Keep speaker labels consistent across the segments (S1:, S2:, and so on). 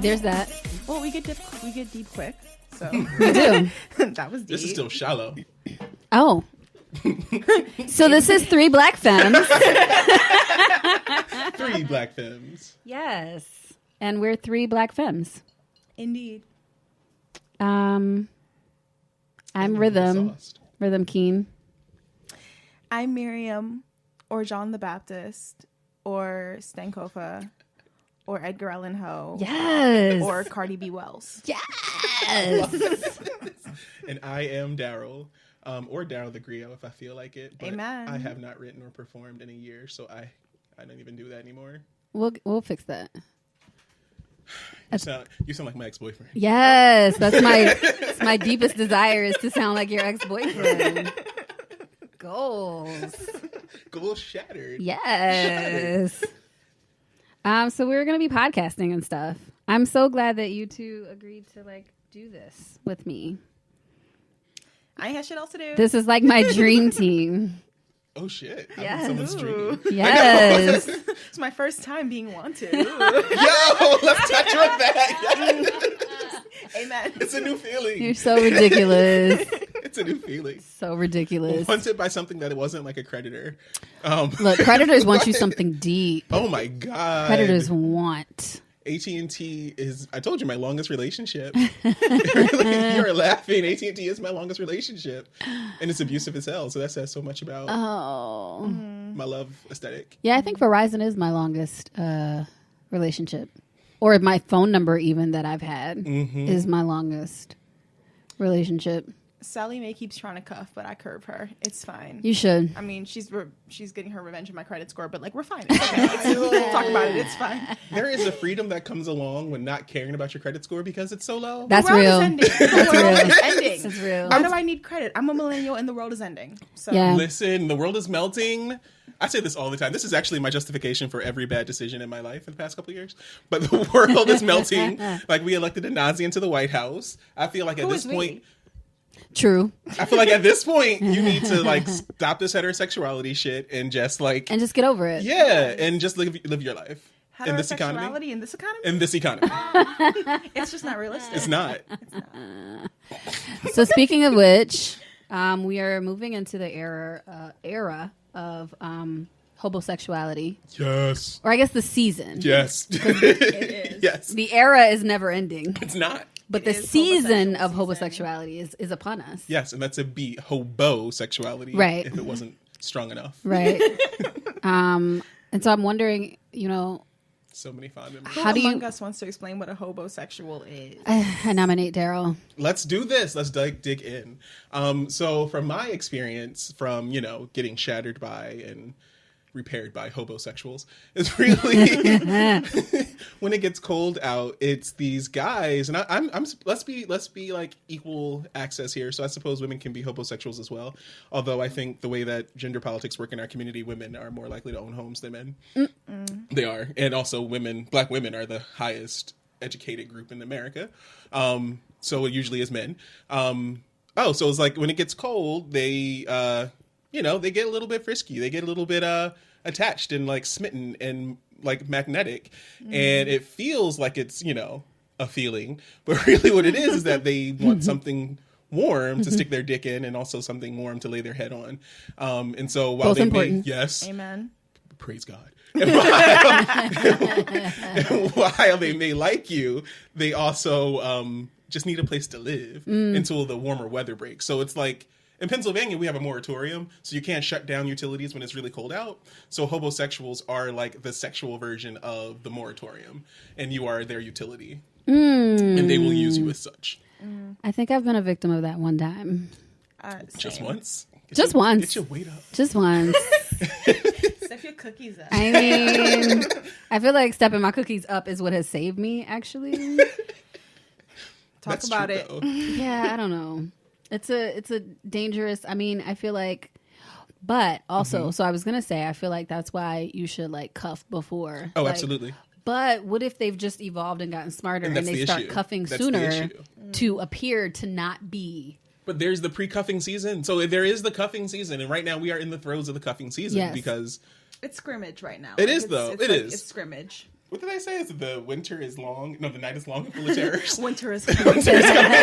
S1: there's that.
S2: Well, we get deep quick. So
S1: We do.
S2: that was deep.
S3: This is still shallow.
S1: Oh. So this is 3 Black Femmes.
S3: 3 Black Femmes.
S1: Yes. And we're 3 Black Femmes.
S2: Indeed.
S1: I'm Rhythm.
S3: Sauced.
S1: Rhythm Keen.
S2: I'm Miriam, or John the Baptist, or Stankofa, or Edgar Allan Poe,
S1: Yes.
S2: or Cardi B. Wells.
S1: Yes.
S3: And I am Darryl, or Darryl the Griot if I feel like it. But
S2: Amen.
S3: I have not written or performed in a year, so I don't even do that anymore.
S1: We'll fix that.
S3: You sound like my ex-boyfriend.
S1: Yes, that's my deepest desire is to sound like your ex-boyfriend. Goals.
S3: Goals shattered.
S1: Yes. So we're gonna be podcasting and stuff. I'm so glad that you two agreed to do this with me.
S2: I ain't had shit else to do.
S1: This is like my dream team.
S3: Oh shit!
S1: Yes.
S3: Someone's dreaming.
S1: Yes.
S2: It's my first time being wanted.
S3: Yo, let's touch on that.
S2: Amen.
S3: It's a new feeling.
S1: You're so ridiculous.
S3: It's a new feeling.
S1: So ridiculous.
S3: Wanted by something that it wasn't like a creditor.
S1: Look, predators want you something deep.
S3: Oh my god.
S1: Predators want.
S3: AT&T is, I told you, my longest relationship. You're laughing. AT&T is my longest relationship. And it's abusive as hell. So that says so much about my love aesthetic.
S1: Yeah, I think Verizon is my longest relationship. Or my phone number even that I've had is my longest relationship.
S2: Sally Mae keeps trying to cuff, but I curb her. It's fine.
S1: You should.
S2: I mean, she's getting her revenge on my credit score, but we're fine. It's okay. We'll talk about it. It's fine.
S3: There is a freedom that comes along when not caring about your credit score because it's so low.
S1: That's
S2: The world
S1: real.
S2: is ending. The world is ending.
S1: That's real.
S2: Why do I need credit? I'm a millennial and the world is ending. So
S1: Yeah.
S3: Listen, the world is melting. I say this all the time. This is actually my justification for every bad decision in my life in the past couple of years. But the world is melting. Like, we elected a Nazi into the White House. I feel like at
S2: Who
S3: this
S2: is
S3: point...
S2: we?
S1: True.
S3: I feel like at this point, you need to stop this heterosexuality shit and just
S1: And just get over it.
S3: yeah, and just live your life in this economy.
S2: Heterosexuality in this economy?
S3: In this economy,
S2: It's just not realistic.
S3: it's not.
S1: So speaking of which, we are moving into the era of homosexuality,
S3: Yes,
S1: or I guess the season.
S3: yes,
S2: It is.
S3: yes.
S1: The era is never ending,
S3: It's not.
S1: but
S2: It
S1: the
S2: is
S1: season
S2: homosexual
S1: of
S2: season.
S1: homosexuality is upon us.
S3: Yes, and that's a B, hobo-sexuality.
S1: Right.
S3: If it wasn't strong enough.
S1: Right. And so I'm wondering,
S3: So many fond memories.
S2: Who
S1: How do you-
S2: among us wants to explain what a hobosexual is?
S1: I nominate Darryl.
S3: Let's do this. Let's dig in. So from my experience from, getting shattered by and repaired by hobosexuals, is really when it gets cold out, it's these guys, and I'm let's be like equal access here. So I suppose women can be homosexuals as well. Although I think the way that gender politics work in our community, women are more likely to own homes than men. They are. And also Black women are the highest educated group in America. So it usually is men. So it's like when it gets cold, they they get a little bit frisky. They get a little bit attached and smitten and magnetic. And it feels like it's, a feeling. But really what it is that they want something warm to stick their dick in and also something warm to lay their head on. And so while
S1: Both
S3: they
S1: important.
S3: yes.
S2: Amen.
S3: Praise God. And while they may like you, they also just need a place to live until the warmer weather breaks. So it's like, in Pennsylvania, we have a moratorium, so you can't shut down utilities when it's really cold out. So homosexuals are like the sexual version of the moratorium, and you are their utility. And they will use you as such.
S1: I think I've been a victim of that one time.
S3: Just
S2: Same.
S3: once?
S1: Just once.
S3: Get your weight up.
S1: Just once.
S2: Step your cookies up.
S1: I mean, I feel like stepping my cookies up is what has saved me, actually.
S2: Talk
S3: That's
S2: about
S3: true,
S2: it.
S3: though.
S1: Yeah, I don't know. It's a dangerous, I feel like, but also, so I was going to say, I feel like that's why you should cuff before.
S3: Oh, absolutely.
S1: But what if they've just evolved and gotten smarter
S3: And
S1: and
S3: that's
S1: they
S3: the
S1: start
S3: issue.
S1: cuffing
S3: That's the
S1: sooner
S3: issue.
S1: to appear to not be?
S3: But there's the pre-cuffing season. So there is the cuffing season. And right now we are in the throes of the cuffing season
S1: Yes.
S3: because
S2: It's scrimmage right now.
S3: It is, though. It is.
S2: It's scrimmage.
S3: what did I say? Is it the winter is long? No, the night is long and full of terrors.
S2: Winter is
S3: Winter is coming.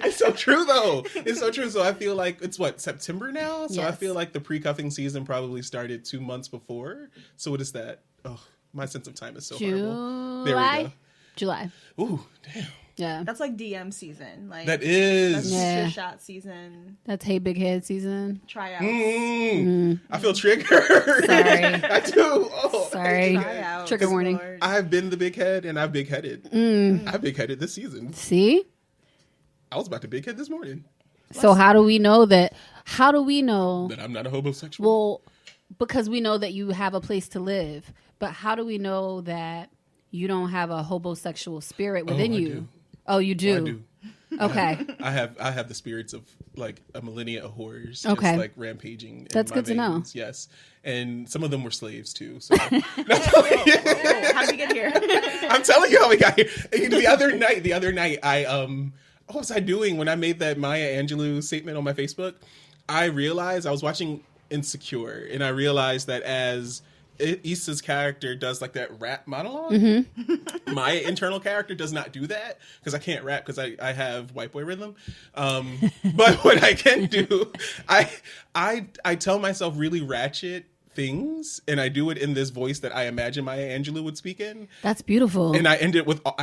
S3: It's so true, though. It's so true. So I feel like it's September now. So I feel like the pre-cuffing season probably started 2 months before. So what is that? Oh, my sense of time is so horrible. There we go.
S1: July.
S3: Ooh, damn.
S1: Yeah.
S2: That's like DM season. Like
S3: that is.
S2: That's your shot season.
S1: That's Hey Big Head season.
S2: Tryouts.
S3: I feel triggered.
S1: Sorry.
S3: I do. Oh,
S1: sorry.
S2: Tryouts.
S1: Trigger warning.
S2: Lord.
S3: I've been the big head and I've big headed. I've big headed this season.
S1: See?
S3: I was about to big head this morning.
S1: So how do we know that? How do we know
S3: that I'm not a homosexual?
S1: Well, because we know that you have a place to live. But how do we know that you don't have a homosexual spirit within you?
S3: Do.
S1: Oh, you do?
S3: I do.
S1: Okay.
S3: I have the spirits of like a millennia of horrors.
S1: Okay.
S3: Just like rampaging.
S1: That's good to know.
S3: Yes. And some of them were slaves too. So
S2: How did we get here?
S3: I'm telling you how we got here. The other night, what was I doing when I made that Maya Angelou statement on my Facebook? I realized I was watching Insecure, and I realized that as Issa's character does like that rap monologue, my internal character does not do that because I can't rap because I have white boy rhythm. But what I can do, I tell myself really ratchet things, and I do it in this voice that I imagine Maya Angelou would speak in.
S1: That's beautiful.
S3: And I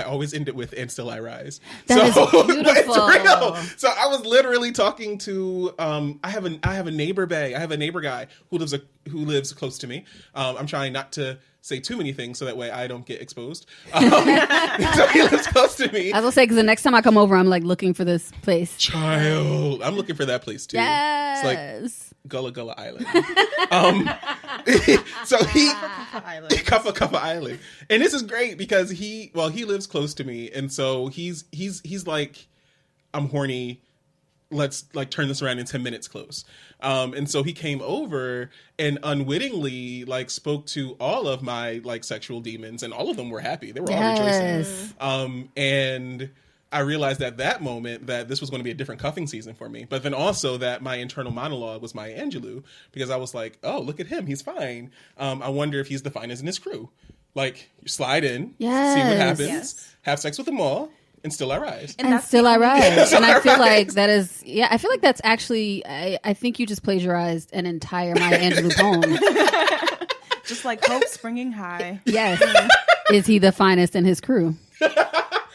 S3: always end it with "and still I rise."
S1: That is beautiful.
S3: It's real. So I was literally talking to I have a neighbor bae. I have a neighbor guy who lives close to me. I'm trying not to say too many things so that way I don't get exposed. So he lives close to me.
S1: I was gonna say because the next time I come over, I'm like looking for this place.
S3: Child, I'm looking for that place too.
S1: Yes.
S3: It's like Gullah Gullah Island. So he Kuffa Island, and this is great because he lives close to me, and so he's like, I'm horny. Let's like turn this around in 10 minutes close. And so he came over and unwittingly like spoke to all of my like sexual demons, and all of them were happy. They were all rejoicing. And I realized at that moment that this was going to be a different cuffing season for me. But then also that my internal monologue was Maya Angelou, because I was like, oh, look at him. He's fine. I wonder if he's the finest in his crew. Like, you slide in, see what happens, have sex with them all, and still I rise.
S1: And still I rise. And I feel like that is, I feel like that's actually, I think you just plagiarized an entire Maya Angelou poem.
S2: Just like hope springing high.
S1: Yes. Is he the finest in his crew?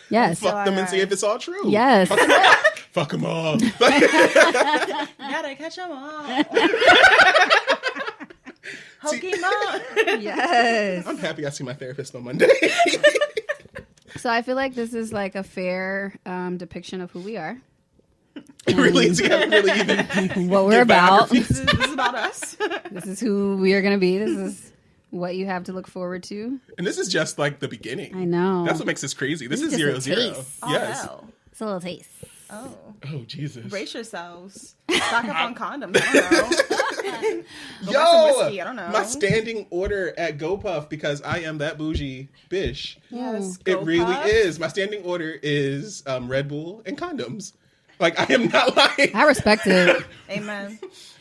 S1: Yes.
S3: Fuck them and see if it's all true.
S1: Yes.
S3: Fuck them all.
S2: You gotta catch them all. Pokemon.
S1: Yes.
S3: I'm happy I see my therapist on Monday.
S1: So I feel like this is like a fair depiction of who we are.
S3: It really is. Yeah, really even
S1: what we're about.
S2: This is about us.
S1: This is who we are going to be. This is what you have to look forward to.
S3: And this is just like the beginning.
S1: I know.
S3: That's what makes this crazy. This is
S1: just
S3: 0-0.
S2: Oh,
S3: Yes.
S2: hell.
S1: It's a little taste.
S2: Oh.
S3: Oh, Jesus.
S2: Brace yourselves. Stock up on condoms. I don't know. Go buy some whiskey. I don't know.
S3: My standing order at GoPuff, because I am that bougie bish.
S2: Yes,
S3: It really
S2: GoPuff.
S3: is. My standing order is Red Bull and condoms. Like, I am not lying.
S1: I respect it.
S2: Amen.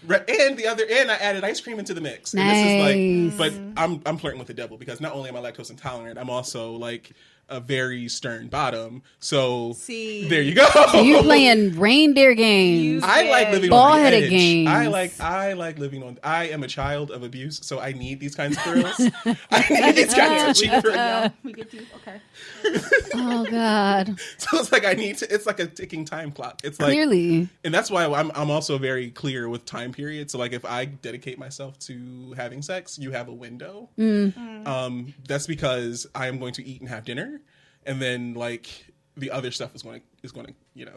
S3: And I added ice cream into the mix. And
S1: Nice.
S3: this is like, but I'm flirting with the devil, because not only am I lactose intolerant, I'm also like a very stern bottom. So
S2: See.
S3: there you go.
S1: So you playing reindeer games.
S3: I like living on the
S1: Ball-headed
S3: edge.
S1: games.
S3: I like living on. I am a child of abuse, so I need these kinds of thrills. I need these kinds of cheap thrills.
S2: No, we get you. Okay.
S1: Oh God.
S3: So it's like I need to. It's like a ticking time clock. It's like
S1: Clearly.
S3: and that's why I'm also very clear with time periods. So like if I dedicate myself to having sex, you have a window. That's because I am going to eat and have dinner, and then like the other stuff is going to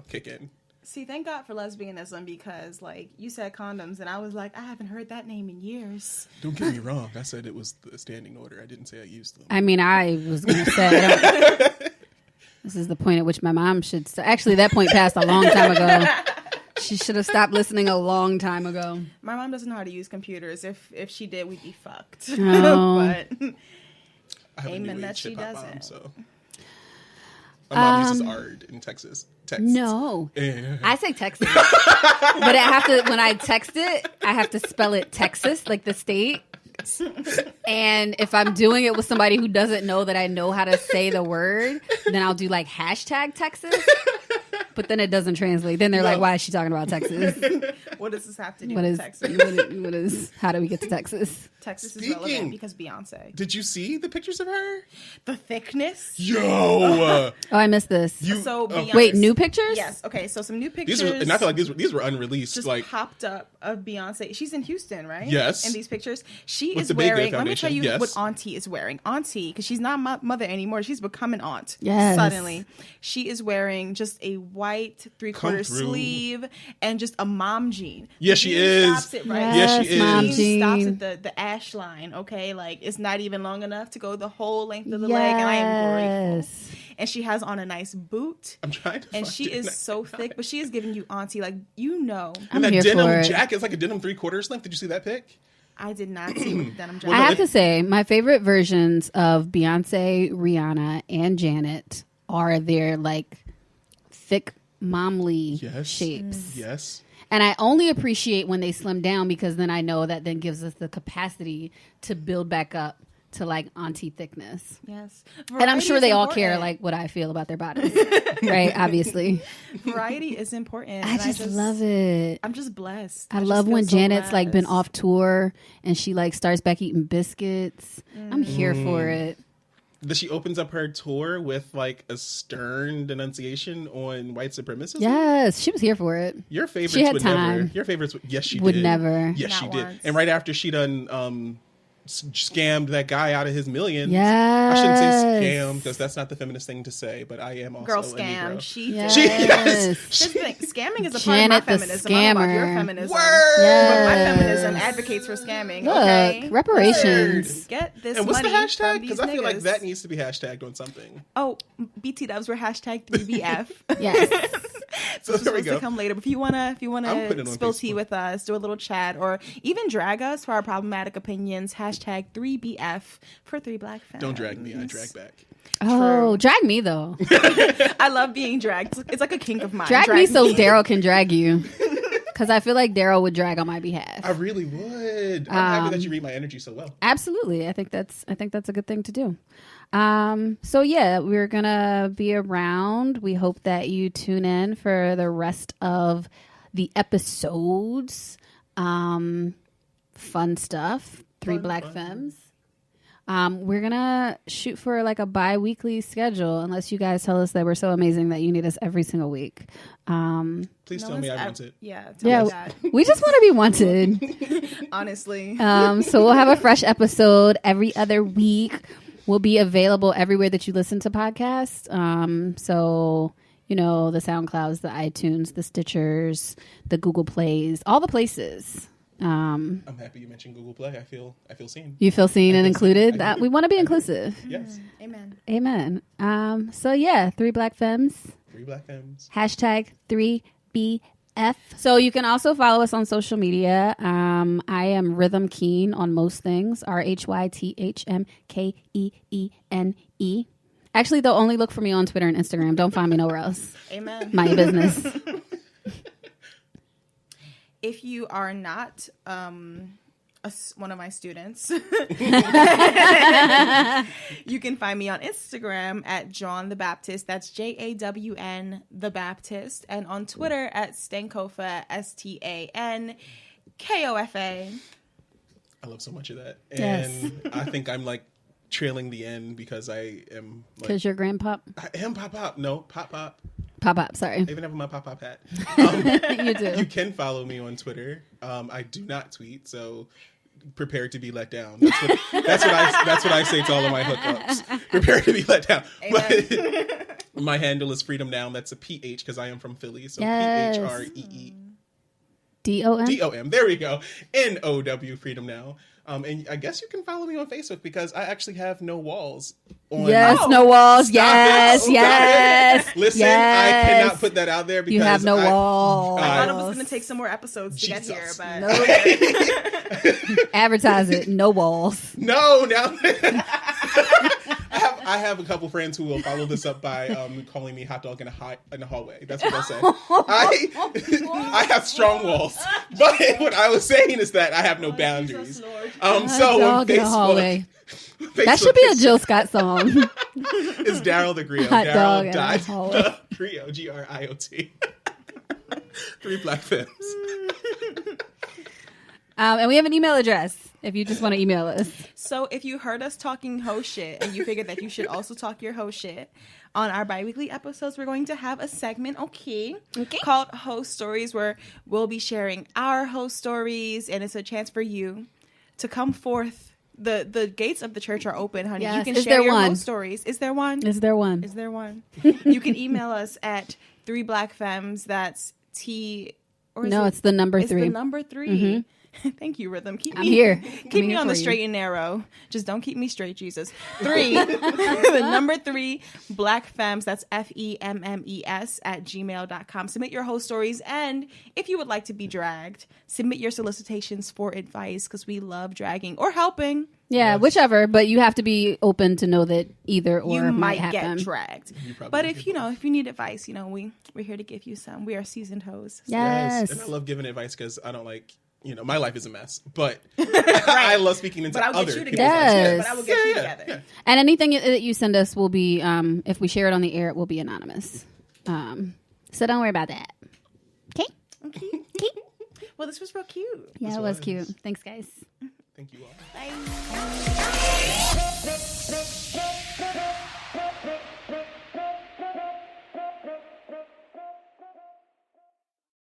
S3: kick in.
S2: See, thank God for lesbianism, because like you said condoms, and I was like, I haven't heard that name in years.
S3: Don't get me wrong. I said it was the standing order. I didn't say I used them.
S1: I mean, I was going to say, this is the point at which my mom should actually, that point passed a long time ago. She should have stopped listening a long time ago.
S2: My mom doesn't know how to use computers. If she did, we'd be fucked.
S1: Oh.
S2: But
S3: I have
S2: amen
S3: a new
S2: that
S3: age
S2: she
S3: hip-hop
S2: doesn't.
S3: mom, so my mom uses ARD in Texas.
S1: No.
S3: Yeah.
S1: I say Texas. But I have to, when I text it, I have to spell it Texas, like the state. And if I'm doing it with somebody who doesn't know that I know how to say the word, then I'll do like hashtag Texas. But then it doesn't translate. Then they're like, why is she talking about Texas?
S2: What does this have to do with Texas?
S1: How do we get to Texas?
S2: Texas is relevant because Beyonce.
S3: Did you see the pictures of her?
S2: The thickness?
S3: Yo!
S1: Oh, I missed this.
S2: Beyonce,
S1: wait, new pictures?
S2: Yes. Okay, so some new pictures.
S3: And I feel like these were unreleased.
S2: Just
S3: like
S2: popped up of Beyonce. She's in Houston, right?
S3: Yes.
S2: In these pictures. She
S3: With
S2: is
S3: the Big Gay
S2: wearing, let me
S3: Foundation,
S2: tell you
S3: yes.
S2: what Auntie is wearing. Auntie, because she's not mother anymore. She's become an aunt.
S1: Yes.
S2: Suddenly. She is wearing just a white 3/4 sleeve and just a mom jean.
S3: Yes, she is.
S2: Stops it right.
S3: Yes, she is.
S1: Mom
S2: Jean stops
S1: jean.
S2: at the ash line, okay? Like, it's not even long enough to go the whole length of the leg, and I am grateful. And she has on a nice boot.
S3: I'm trying to
S2: and
S3: find
S2: she
S3: it.
S2: is so thick, but she is giving you auntie, like, you know.
S1: I'm
S3: And that
S1: here
S3: denim
S1: for it.
S3: jacket is like a denim 3/4 length. Did you see that pic?
S2: I did not see what denim jacket.
S1: I have to say, my favorite versions of Beyonce, Rihanna, and Janet are their like thick, momly shapes.
S3: Yes.
S1: And I only appreciate when they slim down because then I know that then gives us the capacity to build back up to like auntie thickness.
S2: Yes.
S1: And I'm sure they all care
S2: important.
S1: like what I feel about their bodies. Right? Obviously.
S2: Variety is important.
S1: I
S2: and
S1: just love it.
S2: I'm just blessed.
S1: I
S2: just
S1: love
S2: feel
S1: when
S2: so
S1: Janet's like been
S2: blessed.
S1: off tour and she like starts back eating biscuits. I'm here for it.
S3: That she opens up her tour with like a stern denunciation on white supremacism.
S1: Yes, she was here for it.
S3: Your favorites
S1: She had
S3: would
S1: time.
S3: never. Your favorites yes, she
S1: Would
S3: did.
S1: never.
S3: Yes,
S2: Not
S3: she did.
S2: once.
S3: And right after she done scammed that guy out of his millions.
S1: Yes.
S3: I shouldn't say scam because that's not the feminist thing to say, but I am also
S2: Girl
S3: a
S2: scam.
S3: Negro.
S2: She
S1: Yes.
S2: did.
S3: Yes.
S2: Here's the thing, scamming is a
S1: Janet
S2: part of
S1: the
S2: my feminism. I don't know about your
S1: scammer.
S2: feminism.
S3: Word.
S2: But my
S1: Yes.
S2: feminism advocates for scamming.
S1: Look,
S2: Okay.
S1: reparations.
S2: Get this
S3: And what's the
S2: money
S3: hashtag?
S2: from these
S3: Because I feel like
S2: niggas.
S3: that needs to be hashtagged on something.
S2: Oh, BT dubs were hashtag 3BF.
S1: Yes.
S3: So
S2: Which is
S3: there we
S2: supposed to
S3: go.
S2: come later. But if you wanna
S3: I'm putting it on
S2: spill tea
S3: Facebook.
S2: with us, do a little chat, or even drag us for our problematic opinions, hashtag 3BF for 3 Black Femmes.
S3: Don't drag me. I drag back.
S1: Oh, drag me though.
S2: I love being dragged. It's like a kink of mine.
S1: Drag me so Darryl can drag you. Because I feel like Darryl would drag on my behalf.
S3: I really would. I'm happy that you read my energy so well.
S1: Absolutely. I think that's a good thing to do. So yeah, we're gonna be around. We hope that you tune in for the rest of the episodes. Fun stuff. 3 Black Femmes. We're gonna shoot for like a bi-weekly schedule unless you guys tell us that we're so amazing that you need us every single week.
S3: Please tell me I want it.
S2: Yeah, tell
S1: Yeah,
S2: me that.
S1: we just want to be wanted.
S2: Honestly.
S1: So we'll have a fresh episode every other week. We'll be available everywhere that you listen to podcasts. So, you know, the SoundClouds, the iTunes, the Stitchers, the Google Plays, all the places.
S3: I'm happy you mentioned Google Play. I feel seen.
S1: You feel seen and
S3: I
S1: included?
S3: do.
S1: We want to be inclusive.
S3: Yes.
S2: Amen.
S1: Amen. So yeah, 3 Black Femmes.
S3: 3 Black Femmes.
S1: Hashtag 3BF. So you can also follow us on social media. I am Rhythm Keen on most things. RhythmKeene. Actually, they'll only look for me on Twitter and Instagram. Don't find me nowhere else.
S2: Amen.
S1: Mind your business.
S2: If you are not one of my students, you can find me on Instagram at John the Baptist. That's JAWN the Baptist, and on Twitter at Stankofa STANKOFA.
S3: I love so much of that.
S1: Yes.
S3: And I think I'm like trailing the end because I am like,
S1: Because you're grandpop.
S3: I am pop. No, pop.
S1: Pop, sorry.
S3: I even have my pop hat.
S1: You do.
S3: You can follow me on Twitter. I do not tweet, so prepare to be let down. That's what I say to all of my hookups. Prepare to be let down. But my handle is Freedom Now. That's a PH because I am from Philly. So
S1: Yes.
S3: PHREE.
S1: DOM?
S3: DOM. There we go. NOW Freedom Now. And I guess you can follow me on Facebook because I actually have no walls.
S1: Yes, no walls.
S3: Stop
S1: Yes,
S3: it.
S1: yes.
S3: Listen,
S1: yes.
S3: I cannot put that out there because
S1: You have no walls.
S2: I thought it was going to take some more episodes to get here,
S3: Jesus.
S2: but
S1: Advertise it. No walls.
S3: No, now I I have a couple friends who will follow this up by calling me hot dog in the hallway. That's what they'll say. I have strong walls, but what I was saying is that I have no boundaries. So on
S1: dog in the hallway.
S3: Facebook
S1: That should be a Jill Scott song.
S3: It's Darryl the Griot.
S1: Hot dog
S3: Darryl
S1: in
S3: died.
S1: the hallway.
S3: Griot, Griot. 3 Black Femmes.
S1: And we have an email address if you just want to email us.
S2: So if you heard us talking ho shit and you figured that you should also talk your ho shit, on our bi-weekly episodes, we're going to have a segment, called Ho Stories, where we'll be sharing our ho stories, and it's a chance for you to come forth. The gates of the church are open, honey.
S1: Yes.
S2: You can
S1: Is
S2: share
S1: there
S2: your
S1: one?
S2: ho stories. Is there one?
S1: Is there one?
S2: Is there one? You can email us at 3 Black Femmes. That's T. Or is
S1: It's the number 3.
S2: It's the number 3.
S1: Mm-hmm.
S2: Thank you, Rhythm.
S1: I'm here.
S2: Keep me on the straight and narrow. Just don't keep me straight, Jesus. 3. The number 3 Black Femmes. That's FEMMES at gmail.com. Submit your whole stories. And if you would like to be dragged, submit your solicitations for advice, because we love dragging or helping.
S1: Yeah, whichever. But you have to be open to know that either or
S2: You might
S1: happen.
S2: get dragged. But if if you need advice, we're here to give you some. We are seasoned hoes.
S1: Yes.
S3: And I love giving advice because I don't like. My life is a mess, but I love speaking into other people's lives.
S1: Yes.
S2: But I will get you together.
S3: Yeah.
S1: And anything that you send us will be, if we share it on the air, it will be anonymous. So don't worry about that. Okay?
S2: Okay. Well, this was real cute.
S1: Yeah, it was cute. Thanks, guys.
S3: Thank you all.
S2: Bye.